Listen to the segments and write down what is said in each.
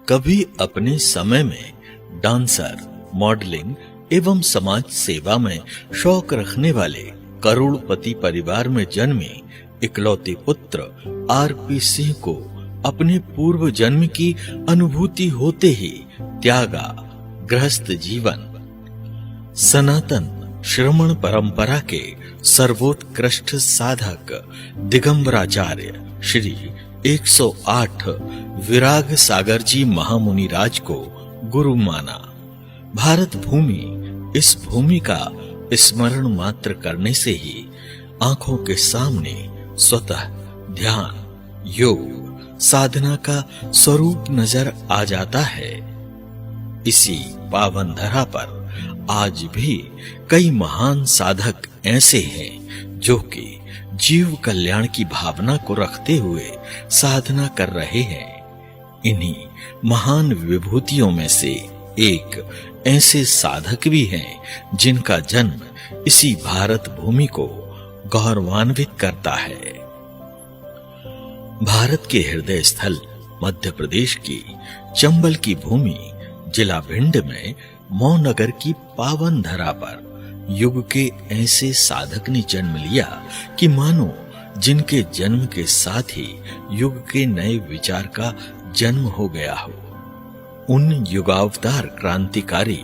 कभी अपने समय में डांसर, मॉडलिंग एवं समाज सेवा में शौक रखने वाले करोड़पति परिवार में जन्मे इकलौते पुत्र आरपी सिंह को अपने पूर्व जन्म की अनुभूति होते ही त्यागा गृहस्थ जीवन। सनातन श्रमण परंपरा के सर्वोत्कृष्ट साधक दिगंबराचार्य श्री 108 विराग सागर जी महामुनि राज को गुरु माना। भारत भूमि, इस भूमि का स्मरण मात्र करने से ही आंखों के सामने स्वतः ध्यान, योग, साधना का स्वरूप नजर आ जाता है। इसी पावन धरा पर आज भी कई महान साधक ऐसे हैं जो कि जीव कल्याण की भावना को रखते हुए साधना कर रहे हैं। इन्हीं महान विभूतियों में से एक ऐसे साधक भी हैं जिनका जन्म इसी भारत भूमि को गौरवान्वित करता है। भारत के हृदय स्थल मध्य प्रदेश की चंबल की भूमि जिला भिंड में मऊ नगर की पावन धरा पर युग के ऐसे साधक ने जन्म लिया कि मानो जिनके जन्म के साथ ही युग के नए विचार का जन्म हो गया हो। उन युगावतार क्रांतिकारी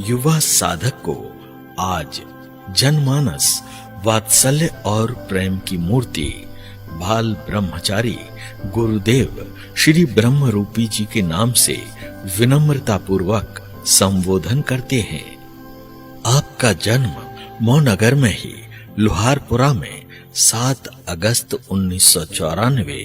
युवा साधक को आज जनमानस वात्सल्य और प्रेम की मूर्ति बाल ब्रह्मचारी गुरुदेव श्री ब्रह्म रूपी जी के नाम से विनम्रता पूर्वक संबोधन करते हैं। आपका जन्म मऊ नगर में ही लोहारपुरा में 7 अगस्त 1994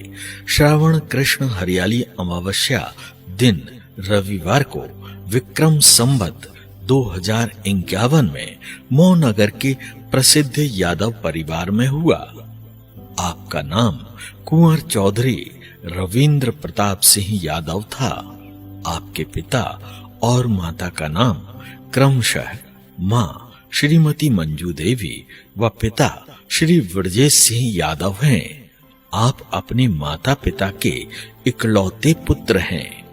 श्रावण कृष्ण हरियाली अमावस्या दिन रविवार को विक्रम संवत 2051 में मऊ नगर के प्रसिद्ध यादव परिवार में हुआ। आपका नाम कुंवर चौधरी रविंद्र प्रताप सिंह यादव था। आपके पिता और माता का नाम क्रमशः मां श्रीमती मंजू देवी व पिता श्री ब्रजेश सिंह यादव हैं। आप अपने माता पिता के इकलौते पुत्र हैं।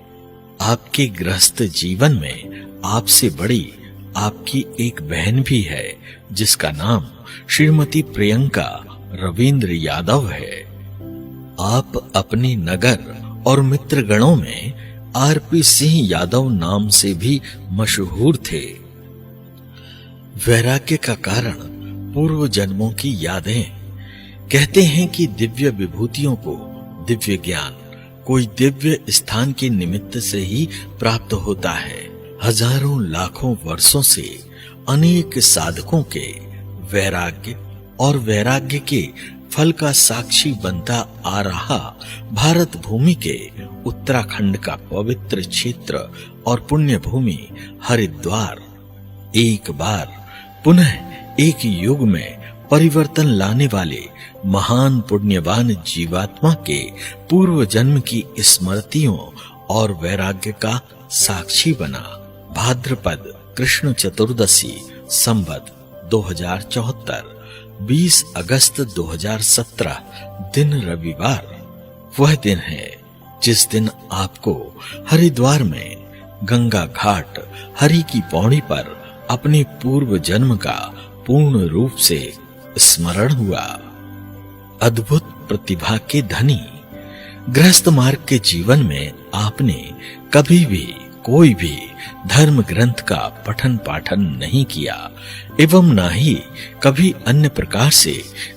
आपके गृहस्थ जीवन में आपसे बड़ी आपकी एक बहन भी है जिसका नाम श्रीमती प्रियंका रविंद्र यादव है। आप अपने नगर और मित्रगणों में आरपी सिंह यादव नाम से भी मशहूर थे। वैराग्य का कारण पूर्व जन्मों की यादें। कहते हैं कि दिव्य विभूतियों को दिव्य ज्ञान कोई दिव्य स्थान के निमित्त से ही प्राप्त होता है। हजारों लाखों वर्षों से अनेक साधकों के वैराग्य और वैराग्य के फल का साक्षी बनता आ रहा भारत भूमि के उत्तराखंड का पवित्र क्षेत्र और पुण्य भूमि हरिद्वार एक बार पुनः एक युग में परिवर्तन लाने वाले महान पुण्यवान जीवात्मा के पूर्व जन्म की स्मृतियों और वैराग्य का साक्षी बना। भाद्रपद कृष्ण चतुर्दशी संवत 2074 20 अगस्त 2017 दिन रविवार वह दिन है जिस दिन आपको हरिद्वार में गंगा घाट हरि की पौड़ी पर अपने पूर्व जन्म का पूर्ण रूप से स्मरण हुआ। अद्भुत प्रतिभा के धनी गृहस्थ मार्ग के जीवन में आपने कभी भी कोई भी धर्म ग्रंथ का पठन पाठन नहीं किया एवं ना ही कभी अन्य प्रकार से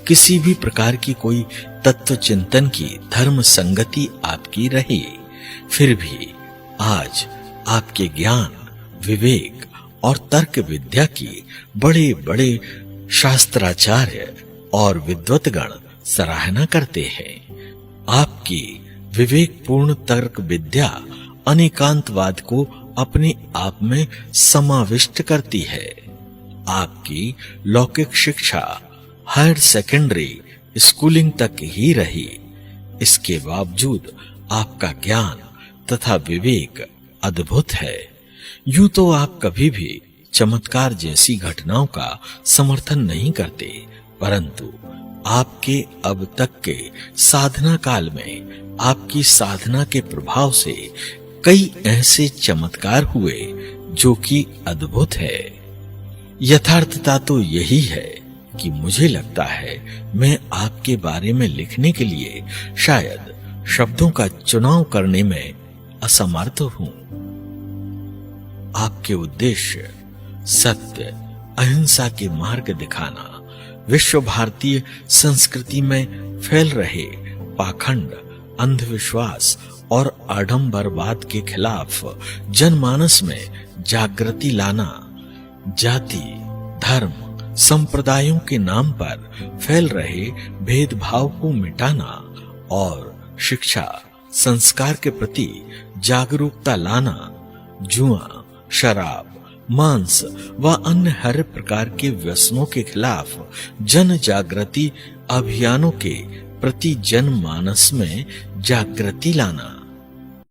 किसी भी प्रकार की कोई तत्व चिंतन की धर्म संगति आपकी रही। फिर भी आज आपके ज्ञान, विवेक और तर्क विद्या की बड़े बड़े शास्त्राचार्य और विद्वतगण सराहना करते हैं। आपकी विवेकपूर्ण तर्क विद्या अनेकांतवाद को अपने आप में समाविष्ट करती है। आपकी लौकिक शिक्षा हायर सेकेंडरी स्कूलिंग तक ही रही। इसके बावजूद आपका ज्ञान तथा विवेक अद्भुत है। यूं तो आप कभी भी चमत्कार जैसी घटनाओं का समर्थन नहीं करते, परंतु आपके अब तक के साधना काल में आपकी साधना के प्रभाव से कई ऐसे चमत्कार हुए जो कि अद्भुत है। यथार्थता तो यही है कि मुझे लगता है मैं आपके बारे में लिखने के लिए शायद शब्दों का चुनाव करने में असमर्थ हूं। आपके उद्देश्य सत्य, अहिंसा के मार्ग दिखाना, विश्व भारतीय संस्कृति में फैल रहे पाखंड, अंधविश्वास और आडंबरवाद के खिलाफ जनमानस में जागृति लाना, जाति, धर्म, संप्रदायों के नाम पर फैल रहे भेदभाव को मिटाना और शिक्षा, संस्कार के प्रति जागरूकता लाना, जुआ, शराब, मांस व अन्य हर प्रकार के व्यसनों के खिलाफ जन जागृति अभियानों के प्रति जनमानस में जागृति लाना,